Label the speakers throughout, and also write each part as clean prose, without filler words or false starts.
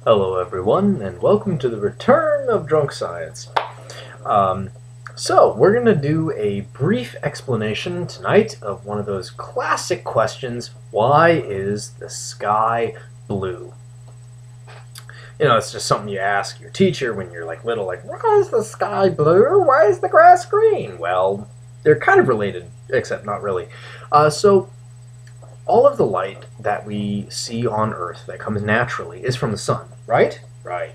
Speaker 1: Hello everyone, and welcome to the return of Drunk Science. So, we're going to do a brief explanation tonight of one of those classic questions, why is the sky blue? You know, it's just something you ask your teacher when you're like little, like, why is the sky blue? Why is the grass green? Well, they're kind of related, except not really. So, all of the light that we see on Earth that comes naturally is from the sun, right? Right.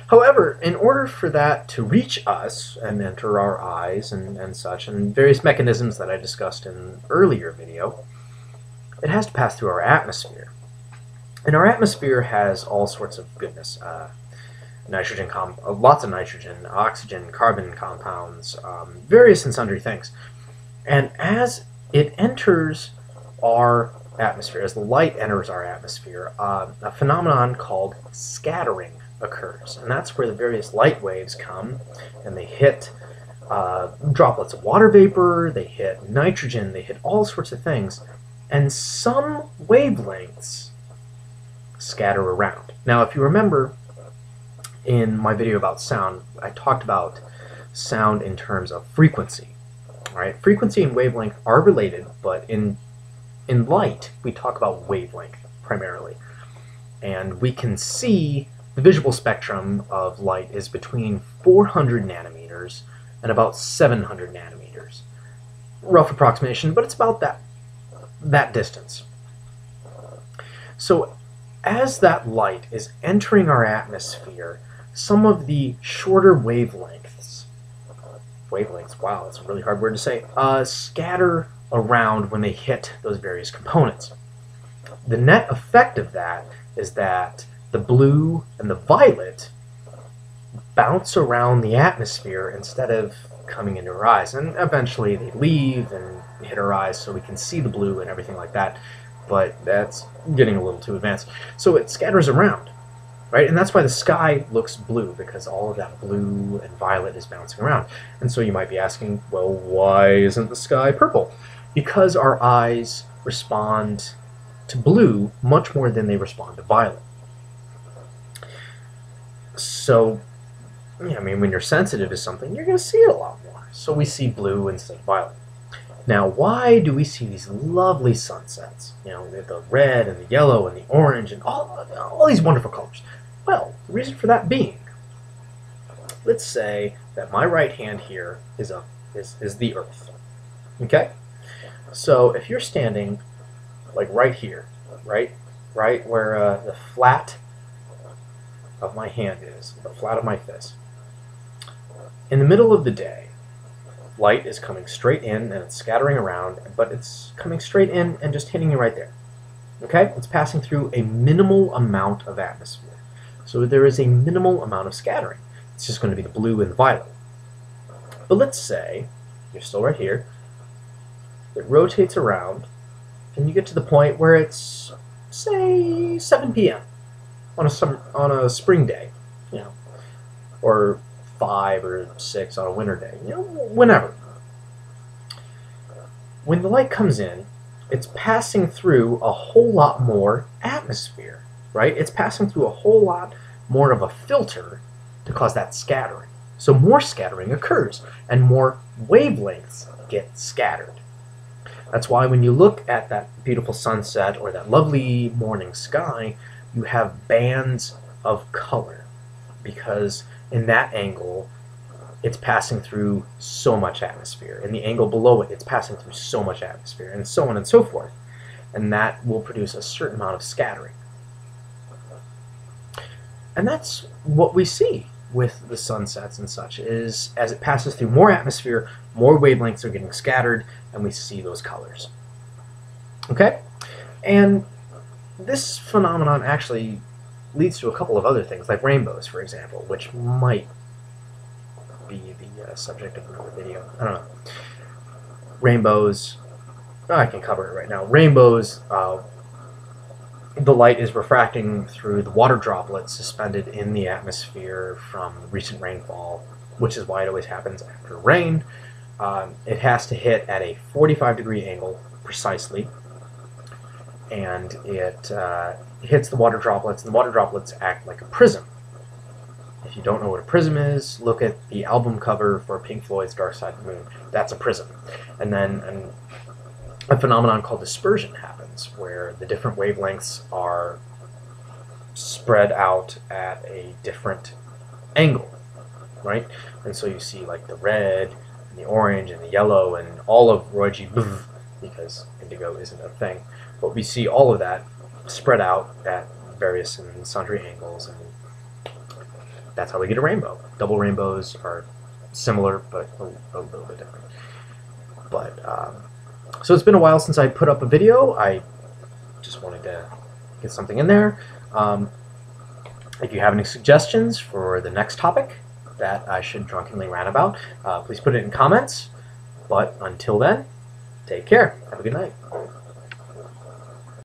Speaker 1: However, in order for that to reach us and enter our eyes and such, and various mechanisms that I discussed in an earlier video, it has to pass through our atmosphere. And our atmosphere has all sorts of goodness. Nitrogen, lots of nitrogen, oxygen, carbon compounds, various and sundry things. And as it enters our atmosphere, as the light enters our atmosphere, a phenomenon called scattering occurs. And that's where the various light waves come and they hit droplets of water vapor, they hit nitrogen, they hit all sorts of things. And some wavelengths scatter around. Now, if you remember in my video about sound, I talked about sound in terms of frequency. All right? Frequency and wavelength are related, but in light, we talk about wavelength primarily. And we can see the visual spectrum of light is between 400 nanometers and about 700 nanometers. Rough approximation, but it's about that distance. So as that light is entering our atmosphere, some of the shorter wavelengths, wow, that's a really hard word to say, scatter around when they hit those various components. The net effect of that is that the blue and the violet bounce around the atmosphere instead of coming into our eyes. And eventually they leave and hit our eyes so we can see the blue and everything like that. But that's getting a little too advanced. So it scatters around, right? And that's why the sky looks blue, because all of that blue and violet is bouncing around. And so you might be asking, well, why isn't the sky purple? Because our eyes respond to blue much more than they respond to violet. So, yeah, I mean, when you're sensitive to something, you're going to see it a lot more. So we see blue instead of violet. Now, why do we see these lovely sunsets? You know, the red and the yellow and the orange and all these wonderful colors. Well, the reason for that being, let's say that my right hand here is the Earth. Okay? So if you're standing like right here, right where the flat of my hand is, the flat of my fist, in the middle of the day, light is coming straight in and it's scattering around, but it's coming straight in and just hitting you right there. Okay? It's passing through a minimal amount of atmosphere. So there is a minimal amount of scattering. It's just going to be the blue and the violet. But let's say you're still right here. It rotates around and you get to the point where it's, say, 7 p.m. on a spring day, you know, or 5 or 6 on a winter day, you know, whenever. When the light comes in, it's passing through a whole lot more atmosphere, right? It's passing through a whole lot more of a filter to cause that scattering. So more scattering occurs, and more wavelengths get scattered. That's why when you look at that beautiful sunset or that lovely morning sky, you have bands of color, because in that angle, it's passing through so much atmosphere. In the angle below it, it's passing through so much atmosphere, and so on and so forth. And that will produce a certain amount of scattering. And that's what we see with the sunsets and such, is as it passes through more atmosphere, more wavelengths are getting scattered, and we see those colors. Okay? And this phenomenon actually leads to a couple of other things, like rainbows, for example, which might be the subject of another video. I don't know. Rainbows, I can cover it right now. Rainbows, the light is refracting through the water droplets suspended in the atmosphere from recent rainfall, which is why it always happens after rain. It has to hit at a 45-degree angle precisely. and it hits the water droplets, and the water droplets act like a prism. If you don't know what a prism is, look at the album cover for Pink Floyd's Dark Side of the Moon. That's a prism. And then a phenomenon called dispersion happens, where the different wavelengths are spread out at a different angle, right? And so you see like the red, and the orange, and the yellow, and all of Roy G. Biv, because indigo isn't a thing. But we see all of that spread out at various and sundry angles, and that's how we get a rainbow. Double rainbows are similar, but a little bit different. But so it's been a while since I put up a video. I just wanted to get something in there. If you have any suggestions for the next topic that I should drunkenly rant about, please put it in comments. But until then, take care. Have a good night.